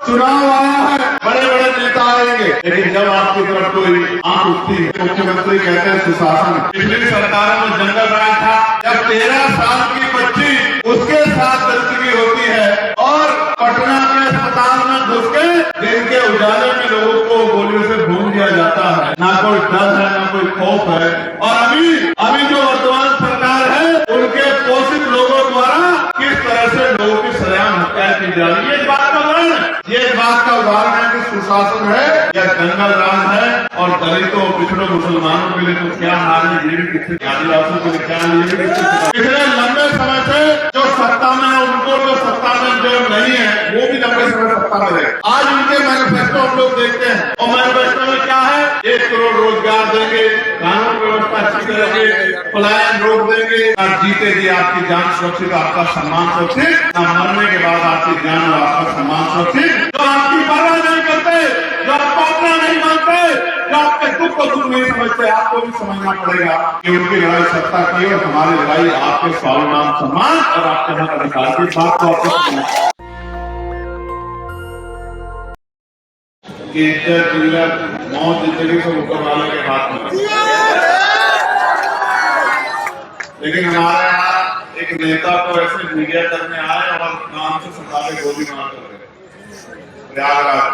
चुनाव आया है, बड़े बड़े नेता आएंगे, लेकिन जब आपकी तरफ कोई आंख उठती है, मुख्यमंत्री कहते हैं सुशासन। पिछली सरकार में जंगल राज था, जब 13 साल की बच्ची उसके साथ गलती होती है और पटना के अस्पताल में घुस के दिन के उजाले में लोगों को गोलियों से भून दिया जाता है। ना कोई डर है, ना कोई खौफ है। और अभी जो वर्तमान सरकार है, उनके पोषित लोगों द्वारा किस तरह से लोगों की सरेआम हत्या की जा रही है, ये बात का उदाहरण है। ये बात का उदाहरण है कि सुशासन है या जंगल राज है। और दलितों, पिछड़ों, मुसलमानों के लिए तो क्या हाल है, ये भी किससे, आदिवासियों के लिए क्या हाल, ये भी किससे। पिछले लंबे समय से जो सत्ता में है, उनको जो सत्ता में जो नहीं है, वो भी लंबे समय सत्ता में रहे। आज उनके मैनिफेस्टो हम लोग देखते हैं, और मैनिफेस्टो में क्या है, 1 करोड़ रोजगार देंगे, कानून व्यवस्था अच्छी करेंगे, पलायन रोक देंगे, और जीते जी आपकी जान सुरक्षित, आपका सम्मान सुरक्षित, न मरने के बाद आपकी जान और आपका सम्मान सुरक्षित। जो आपकी परवाह नहीं करते, जो आपको अपना नहीं मानते, जो आपके दुख को दुख नहीं समझते, आपको भी समझना पड़ेगा कि उनकी लड़ाई सत्ता की और हमारी लड़ाई आपके स्वाभिमान, सम्मान और आपके हक अधिकार की बात को आपको समझना। इज्जत, मौत, जिंदगी को ऊपर वाले के हाथ में, लेकिन हमारे यहाँ एक नेता को ऐसे मीडिया करने आए और नाम से सता के गोली मार कर प्रयागराज।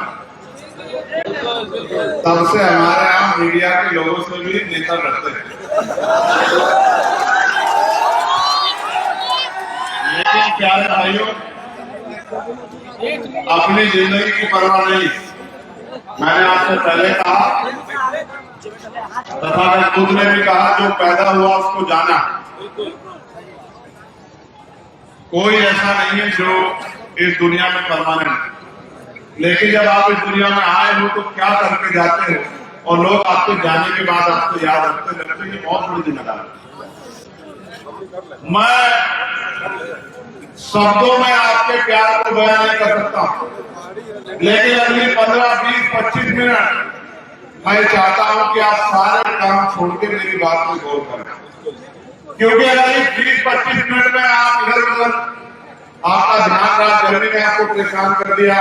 तब से हमारे यहाँ मीडिया के लोगों से भी नेता डरते हैं। लेकिन प्यारे भाइयों, अपनी जिंदगी की परवाह नहीं। मैंने आपसे पहले कहा, तथा खुद ने भी कहा, जो पैदा हुआ उसको जाना। कोई ऐसा नहीं है जो इस दुनिया में परमानेंट, लेकिन जब आप इस दुनिया में आए हो तो क्या करके जाते हो, और लोग आपके जाने के बाद आपको याद रखते हैं, ये बहुत बड़ी जिम्मेदारी। मैं शब्दों में आपके प्यार को बयान नहीं कर सकता, लेकिन अगली 15, 20, 25 मिनट मैं चाहता हूं कि आप सारे काम छोड़ के मेरी बात में गौर करें, क्योंकि अगर इस 20-25 मिनट में आप इधर उधर आपका ध्यान रहा, गर्मी ने आपको परेशान कर दिया,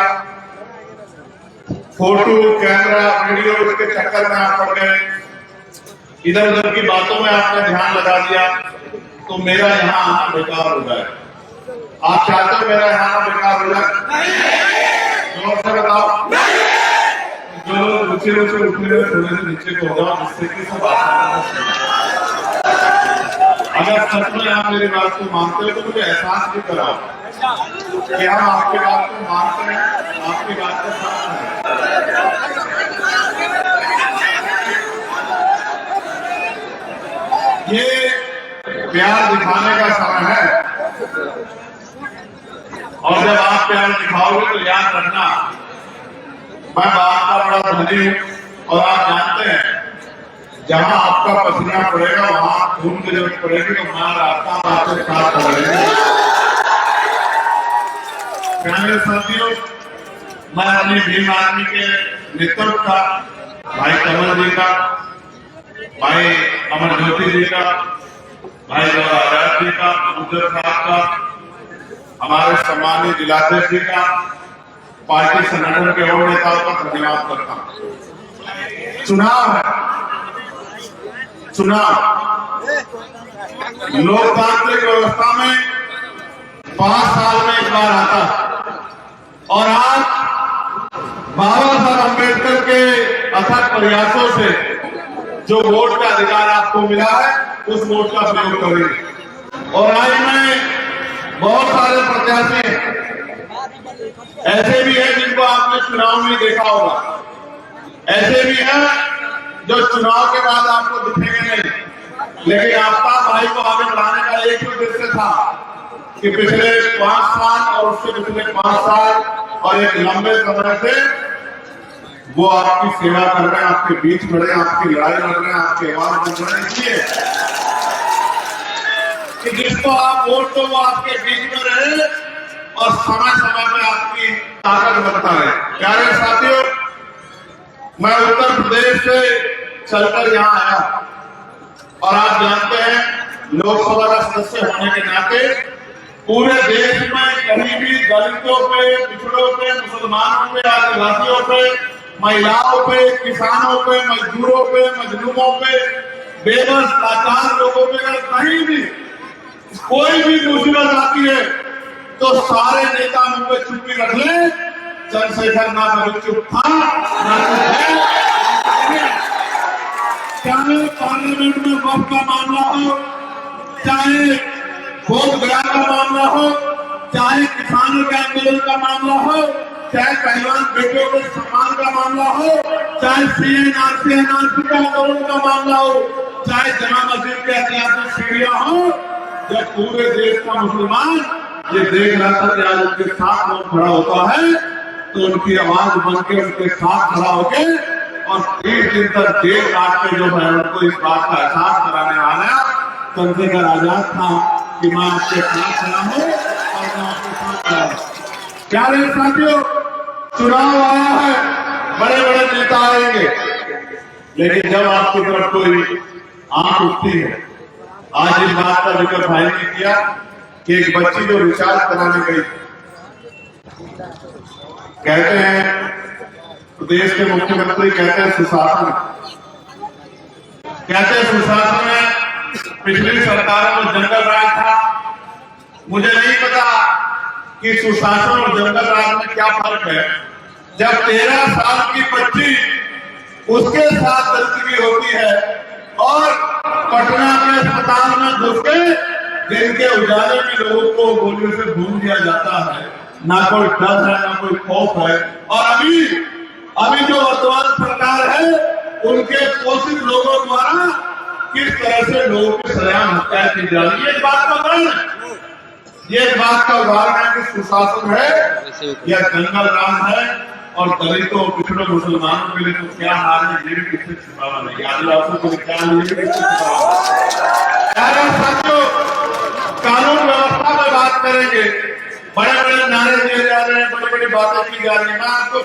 फोटो, कैमरा, वीडियो, इसके चक्कर में आप पड़ गए, इधर उधर की बातों में आपने ध्यान लगा दिया, तो मेरा यहाँ आना बेकार हो जाए। आप चाहते हो मेरा यहाँ आना बेकार हो जाए? जोर से बताओ। जो लोग ऊंचे उठने थोड़े से नीचे को होगा, जिससे कि सब अगर सच में आप मेरी बात को मानते हो तो मुझे एहसास भी कराओ कि हम आपकी बात को मानते हैं, आपकी बात को समझते हैं। ये प्यार दिखाने का समय है, और जब आप प्यार दिखाओगे तो याद रखना, मैं बात का बड़ा धनी हूं, और आप जानते हैं जहां आपका पसीना पड़ेगा वहां खून की जरूरत पड़ेगी, तो हमारा रास्ता आपके साथ पड़ेगा। प्यारे साथियों, मैं अपनी भीम आर्मी के नेतृत्व का, भाई कमल जी का, भाई अमर ज्योति जी का, भाई आजाद जी का, मुजर साहब का, हमारे सम्मानीय जिलाध्यक्ष जी का, पार्टी संगठन के और नेताओं का धन्यवाद करता हूं। चुनाव है, चुनाव लोकतांत्रिक व्यवस्था में 5 साल में एक बार आता है, और आज बाबा साहब अम्बेडकर के अथक प्रयासों से जो वोट का अधिकार आपको मिला है, उस वोट का प्रयोग करेंगे। और आज में बहुत सारे प्रत्याशी ऐसे भी हैं जिनको आपने चुनाव में देखा होगा, ऐसे भी हैं जो चुनाव के बाद आपको दिखेंगे नहीं, लेकिन आपका भाई को आगे बढ़ाने का एक ही उद्देश्य था कि पिछले 5 साल और उससे पिछले 5 साल और एक लंबे समय से वो आपकी सेवा कर रहे हैं, आपके बीच में रहे, आपकी लड़ाई लड़ रहे हैं, आपकी आवाज बन रहे हैं, इसलिए कि जिसको आप वोट दो वो आपके बीच में रहे और समय समय में आपकी ताकत बनता है। प्यारे साथियों, मैं उत्तर प्रदेश से चलकर यहाँ आया, और आप जानते हैं लोकसभा का सदस्य होने के नाते पूरे देश में कहीं भी दलितों पे, पिछड़ों पे, मुसलमानों पे, आदिवासियों पे, महिलाओं पे, किसानों पे, मजदूरों पे, मजलूमों पे, बेबस लाचार लोगों पे अगर कहीं भी कोई भी मुसीबत आती है तो सारे नेता मुंह पे चुप्पी रख ले। चंद्रशेखर ना कभी चुप था ना चुप है। चाहे पार्लियामेंट में वक्त का मामला हो, चाहे बोध गया का मामला हो, चाहे किसानों के आंदोलन का मामला हो, चाहे पहलवान बेटियों के सम्मान का मामला हो, चाहे सीएनआरसी एनआरसी का आंदोलन का मामला हो, चाहे जमा मस्जिद के ऐतिहासिक सीढ़ियां हो, जब पूरे देश का मुसलमान ये देख रहा था कि आज उनके साथ लोग खड़ा होता है तो उनकी आवाज बन के उनके साथ खड़ा होके और 30 दिन तक जेल काट के जो है उनको इस बात का एहसास कराने वाला चंद्रशेखर आजाद था कि मैं आपके साथ खड़ा हूँ और मैं आपके साथ खड़ा हूँ। क्या रे साथियों, चुनाव आया है, बड़े बड़े नेता आएंगे, लेकिन जब आपकी तरफ कोई आंख उठती है, आज इस बात का जिक्र भाई ने किया कि एक बच्ची जो रिचार्ज कराने गई, कहते हैं प्रदेश के मुख्यमंत्री कहते हैं सुशासन, कहते हैं सुशासन में पिछली सरकारों में जंगल राज था। मुझे नहीं पता कि सुशासन और जंगल राज में क्या फर्क है। जब 13 साल की बच्ची उसके साथ गलती होती है और पटना के अस्पताल में घुस के जिनके उजाले में लोगों को गोलियों से भून दिया जाता है, ना कोई डर है ना कोई खौफ है। और अभी जो वर्तमान सरकार है उनके पोषित लोगों द्वारा किस तरह से लोगों की सरेआम हत्या की जा रही है, ये बात का उदाहरण है। ये बात का उदाहरण है कि सुशासन है या जंगल राज है। और दलितों पिछड़ों मुसलमानों के लिए तो क्या हाल है, ये भी किससे छुपावा नहीं, आदिवासियों को क्या हाल है, ये भी किससे छुपावा। साथियों, कानून व्यवस्था में बात करेंगे, बड़े बड़े नारे दिए जा रहे हैं, बड़ी बड़ी बातें की जा रही है। मैं आपको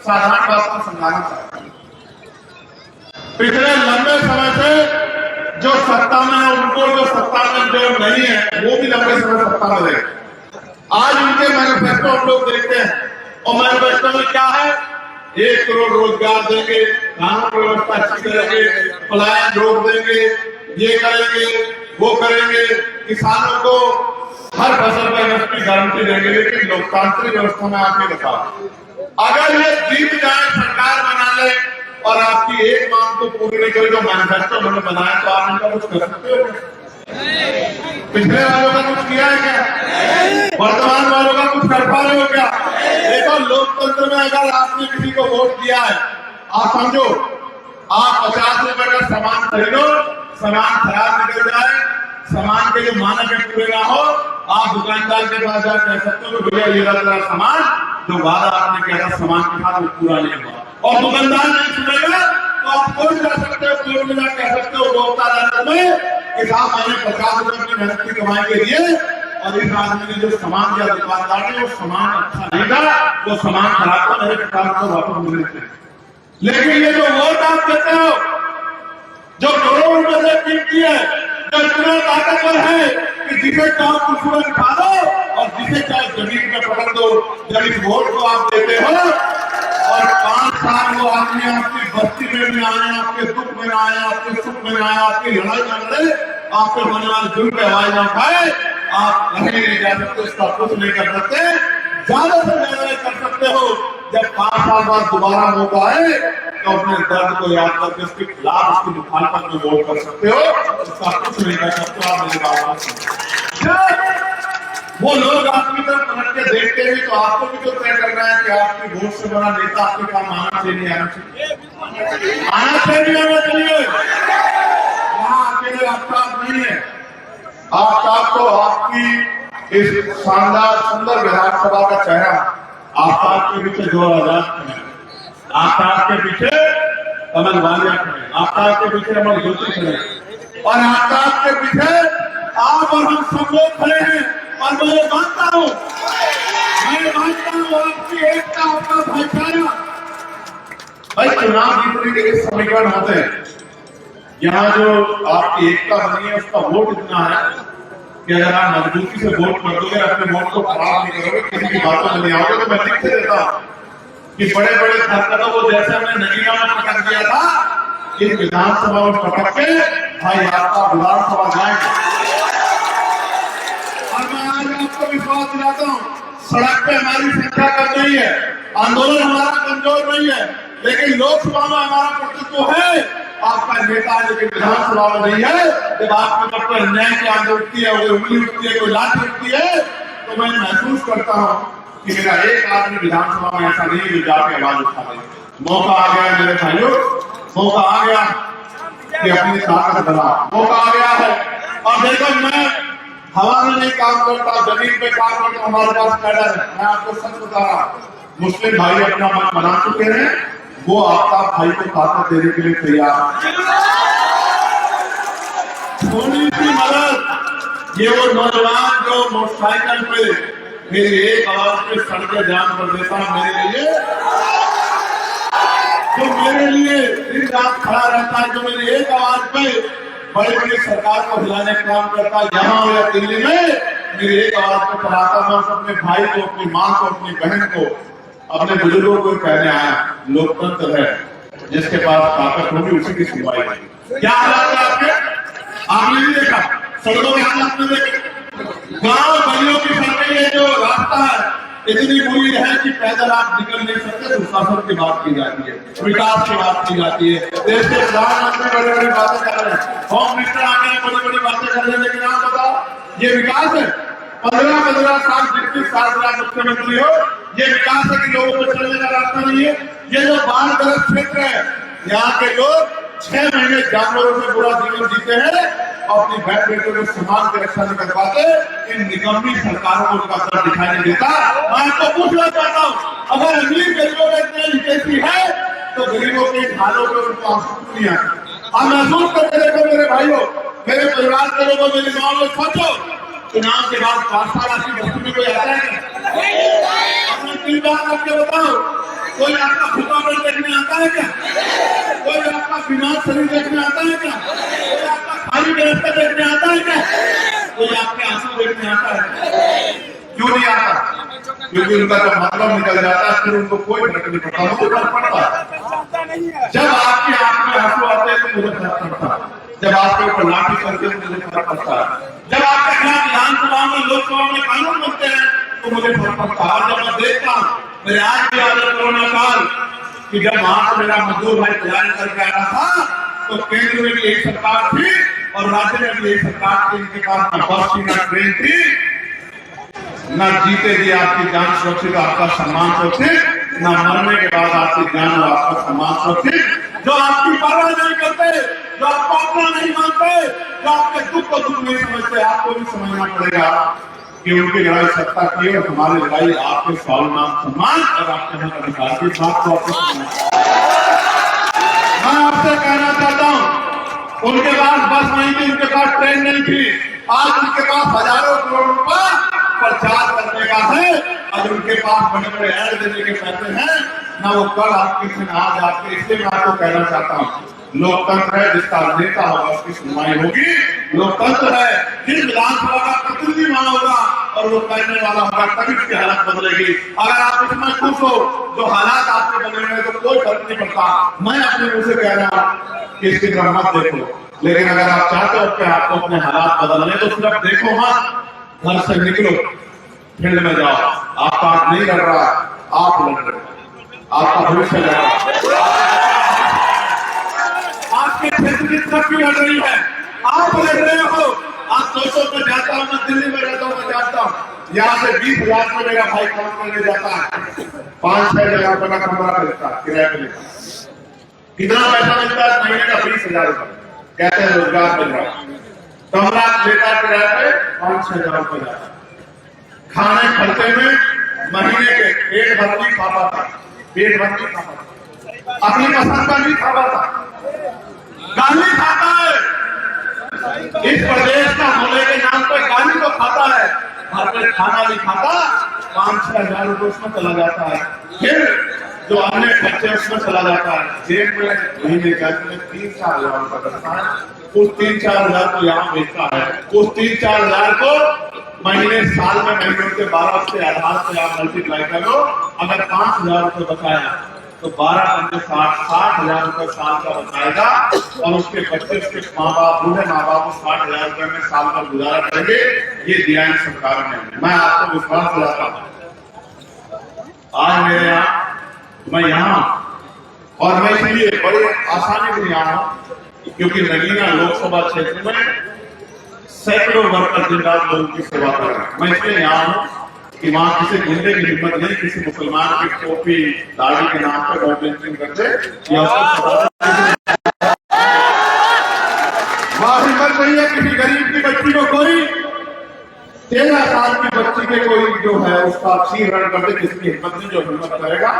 साधारण बात को समझाना चाहता हूँ। पिछले लंबे समय से जो सत्ता में है उनको, जो सत्ता में जो नहीं है वो भी लंबे समय सत्ता में रहे। आज उनके मैनिफेस्टो हम लोग देखते हैं और मैनिफेस्टो में क्या है, 1 करोड़ रोजगार देंगे, कानून व्यवस्था अच्छी करेंगे, पलायन रोक देंगे, ये करेंगे वो करेंगे, किसानों को हर फसल पर एमएसपी गारंटी देंगे। लेकिन लोकतांत्रिक व्यवस्था में आपने बताया, अगर ये जीत जाए, सरकार बना ले और आपकी एक मांग को पूरी नहीं करे, जो मैनिफेस्टो उन्होंने बनाया, तो आप इनका कुछ कर सकते हो क्या? पिछले वालों का कुछ किया है क्या? वर्तमान वालों का कुछ कर पा रहे हो क्या? देखो, लोकतंत्र में अगर आपने किसी को वोट दिया है, आप समझो आप 50 रुपए का सामान खरीदो, सामान खराब निकल जाए, सामान के जो मानक पूरे ना हो, आप दुकानदार के पास जाकर कह सकते हो भैया ये वाला सामान जो वादा आपने किया था सामान के साथ वो पूरा नहीं हुआ, और दुकानदार नहीं सुनेगा तो आप कोई कर सकते हो, कोई मिला कह सकते हो उपभोक्ता अदालत में कि साहब मैंने 50 रुपए की मेहनत की कमाई के लिए और इस आदमी ने जो सामान दिया दुकानदार ने वो सामान अच्छा नहीं था, वो सामान खराब था, मेरे 50 को वापस मिलने थे। लेकिन ये जो वोट आप देते हो, जो करोड़ रुपए से कीमती है, जो इतना ताकतवर है कि जिसे चाहो कुछ उठा दो और जिसे चाहे जमीन में पकड़ दो, जब इस वोट को आप देते हो और 5 साल वो आदमी आपकी बस्ती में भी आए, आपके दुख में आए, आपके सुख में आए, आपकी लड़ाई में लड़े, आपके होने वाले जुर्म पे आवाज ना उठाए, आप कहीं नहीं जा सकते, उसका कुछ नहीं कर सकते, ज्यादा से ज्यादा कर सकते हो। जब 5 साल बाद दोबारा मौका आए तो अपने दर्द को याद करके उसके खिलाफ, उसकी मुखालफत में वोट कर सकते हो, उसका कुछ नहीं कर सकते। आप मेरी बात वो लोग आपकी तरफ पलट के देखते हैं तो आपको भी तो तय करना है कि आपकी वोट से बड़ा नेता आपके काम आना चाहिए, आना चाहिए, आना चाहिए। यहाँ अकेले आफ्ताब नहीं है, आफ्ताब तो आपकी इस शानदार सुंदर विधानसभा का चेहरा, आफ्ताब के पीछे 2000 खड़े, आफ्ताब के पीछे कमल वालिया खड़े, आफ्ताब के पीछे अमर ज्योति खड़े, और आफ्ताब के पीछे आप और हम सब लोग खड़े हैं। और मैं ये मानता हूँ आपकी एकता, आपका भाईचारा। भाई चुनाव जीतने के लिए समीकरण होते हैं, यहाँ जो आपकी एकता बनी है उसका वोट इतना है कि अगर आप मजबूती से वोट कर दोगे, अपने वोट को खराब नहीं करोगे, किसी की बातों में नहीं आओगे, तो मैं लिख के देता हूं कि बड़े बड़े धक्कों को जैसे हमने नगीना में पटक दिया था, इस विधानसभा में पटक के भाई आपका विधानसभा जाएगा। और मैं आज आपको विश्वास दिलाता हूं, सड़क पे हमारी संख्या कम नहीं है, आंदोलन हमारा कमजोर नहीं है, लेकिन लोकसभा में हमारा प्रतित्व है। आपका नेता लेकिन विधानसभा में नहीं है। जब आपके ऊपर अन्याय की आंदोलन उठती है, कोई उंगली उठती है, कोई लाठी उठती है, तो मैं महसूस करता हूं कि मेरा एक आदमी विधानसभा में ऐसा नहीं है जो जाके आवाज उठा दे। मौका आ गया मेरे भाइयों, मौका आ गया कि अपनी ताकत बढ़ा, मौका आ गया है। और देखो, मैं हवा में नहीं काम करता, जमीन पे काम करता, हमारे पास कैडर है। मैं आपको सच बता रहा हूं, मुस्लिम भाई अपना मन बना चुके हैं, वो आपका भाई को ताकत देने के लिए तैयार है। थोड़ी सी मदद, ये वो नौजवान जो मोटरसाइकिल पे मेरी एक आवाज पे सड़कें जाम कर देता है, मेरे लिए दिन रात खड़ा रहता है, जो मेरी एक आवाज पे बड़ी बड़ी सरकार को हिलाने का काम करता है, यहाँ हो या दिल्ली में, मेरी एक आवाज पे चलाता। मैं अपने भाई को, अपनी माँ को, अपनी बहन को, अपने बुजुर्गों को कहने आया, लोकतंत्र है, जिसके पास ताकत होगी उसी की सुनवाई होगी। क्या हालात है आपके? आपने भी देखा, सड़कों के हालात में देखे, गांव गलियों की सड़कें, ये जो रास्ता है इतनी बुरी है कि पैदल आप निकल नहीं सकते। सुशासन की बात की जाती है, विकास की बात की जाती है, देश के प्रधानमंत्री बड़ी बड़ी बातें कर रहे हैं, होम मिनिस्टर आके बड़ी बड़ी बातें कर रहे हैं, लेकिन आप बताओ ये विकास है? 15 साल जितनी साल से आप मुख्यमंत्री हो, ये विकास है कि लोगों को चलने का रास्ता नहीं है? ये जो बाढ़ग्रस्त क्षेत्र है, यहाँ के लोग 6 महीने जानवरों से बुरा जीवन जीते हैं और अपनी बहन बेटों को समाज की रक्षा नहीं कर पाते। इन निकम्मी सरकारों को उनका असर दिखाई नहीं देता। मैं आपको पूछना चाहता हूँ, अगर अमीर गरीबों में इतनी लिटरेसी है तो गरीबों के हालों को उनको आंसू नहीं आते। आप महसूस करके देखो मेरे भाइयों, मेरे परिवार के लोगों, मेरी माँ में सोचो, चुनाव के बाद 5 साल आपकी बस्ती में कोई आता है? अपने 3 बार करके बताओ, कोई आपका फुटबॉल देखने आता है क्या? कोई आपका बीमार शरीर देखने आता है क्या? कोई आपका खाली व्यवस्था देखने आता है क्या? कोई आपके आंसू देखने आता है? क्यों नहीं आता? क्योंकि उनका जब मतलब निकल जाता है फिर उनको कोई फर्क नहीं पड़ता, मुझे फर्क पड़ता है। जब आपकी आंख में आंसू आते हैं तो मुझे फर्क पड़ता है, जब आपके ऊपर लाठी करते हैं तो मुझे फर्क पड़ता है, जब आपके खिलाफ विधानसभा में, लोकसभा में कानून बनते हैं तो मुझे फर्क पड़ता है। जब मैं देखता हूँ, मेरे आज भी याद है कोरोना काल कि जब वहां से मेरा मजदूर भाई तैयारी करके आया था, तो केंद्र में भी यही सरकार थी और राज्य में भी यही सरकार थी। इनके पास न बस थी, न ट्रेन थी, न जीते जी आपकी जान सुरक्षित, आपका सम्मान सुरक्षित, न मरने के बाद आपकी जान और आपका सम्मान सुरक्षित। जो आपकी परवाह नहीं करते, जो आपको अपना नहीं मानते, जो आपके दुख को दुख नहीं समझते, आपको भी समझना पड़ेगा कि उनकी लड़ाई सत्ता की है और हमारी लड़ाई आपके स्वाभिमान, सम्मान और आपके हक अधिकार की बात को आपको समझना। मैं आपसे कहना चाहता हूं, उनके पास बस नहीं थी, उनके पास ट्रेन नहीं थी, आज उनके पास हजारों करोड़ रुपया प्रचार करने का है, आज उनके पास बड़े बड़े ऐड देने के पैसे हैं, ना वो कल आपके से आज आपके। इसलिए मैं आपको कहना चाहता हूँ, लोकतंत्र है, जिसका नेता होगा उसकी सुनवाई होगी। लोकतंत्र है, जिस विधानसभा का प्रतिनिधि वहां होगा और वो कहने वाला होगा, तभी उसकी हालत बदलेगी। अगर आप इसमें खुश हो, जो हालात आपके बने हुए तो कोई फर्क नहीं पड़ता। मैं अपने मुंह से कह रहा हूँ कि इसकी तरफ मत देखो, लेकिन अगर आप चाहते हो कि आपको अपने हालात बदलने, तो सिर्फ देखो मत, घर से निकलो, फील्ड में जाओ। आपका नहीं लड़ रहा, आप लड़ रहे, आपका भविष्य लड़ रहा, आपके क्षेत्र की तरक्की लड़ रही है, आप लड़ रहे हो। आप 200 में जाता हूँ, मैं दिल्ली में रहता हूँ, मैं जाता हूँ, यहाँ से 20,000 में मेरा भाई काम करने जाता है, 5-6 हजार रुपये का कमरा मिलता है किराए पे लेता। कितना पैसा मिलता है? महीने का 20,000 रुपये, कहते हैं रोजगार मिल रहा है। कमरा लेता है किराए पे 5-6 हजार रुपये जाता है। खाने खर्चे में महीने के पेट भर नहीं खा पाता, पेट भर नहीं खा पाता, अपनी पसंद का नहीं खा पाता, गाली खाता है। इस प्रदेश का होने के नाम पर गाली तो खाता है, घर पे खाना नहीं खाता, 5-6 हजार रुपये उसमें चला जाता है। फिर जो अन्य बच्चे उसमें चला जाता है, जेब में महीने का 3-4 हजार रुपया करता है, उस 3-4 हजार को यहाँ बेचता है, उस 3-4 हजार को महीने साल में महीनों के 12 से आधार से आप मल्टीप्लाई करो, अगर 5,000 रुपये बचाया तो 12×5 60,000 रुपये साल का बचाएगा और उसके बच्चे उसके माँ बाप बूढ़े माँ बाप को 60,000 रुपये में साल का गुजारा करेंगे। ये दिया है सरकार ने। मैं आपको विश्वास दिलाता हूँ, आज मेरे यहाँ मैं यहाँ और मैं इसलिए बड़ी आसानी से यहाँ हूँ क्योंकि नगीना लोकसभा क्षेत्र में सैकड़ों वर्कर दिन रात लोगों की सेवा कर रहे हैं। मैं इसलिए यहाँ हूँ कि वहां किसी गुंडे की हिम्मत नहीं, किसी मुसलमान की टोपी दाढ़ी के नाम पर वोट बैंकिंग करते या हिम्मत नहीं है किसी गरीब की बच्ची को कोई 13 साल की बच्ची के कोई जो है उसका रण कर दे, किसकी हिम्मत नहीं, जो हिम्मत करेगा।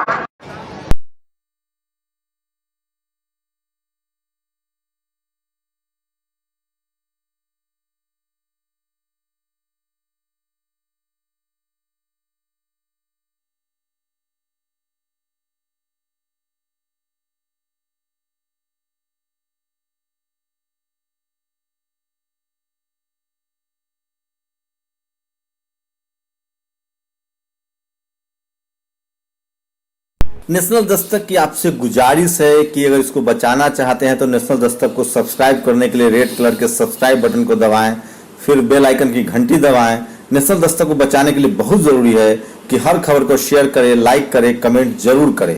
नेशनल दस्तक की आपसे गुजारिश है कि अगर इसको बचाना चाहते हैं तो नेशनल दस्तक को सब्सक्राइब करने के लिए रेड कलर के सब्सक्राइब बटन को दबाएं, फिर बेल आइकन की घंटी दबाएं। नेशनल दस्तक को बचाने के लिए बहुत ज़रूरी है कि हर खबर को शेयर करें, लाइक करें, कमेंट जरूर करें।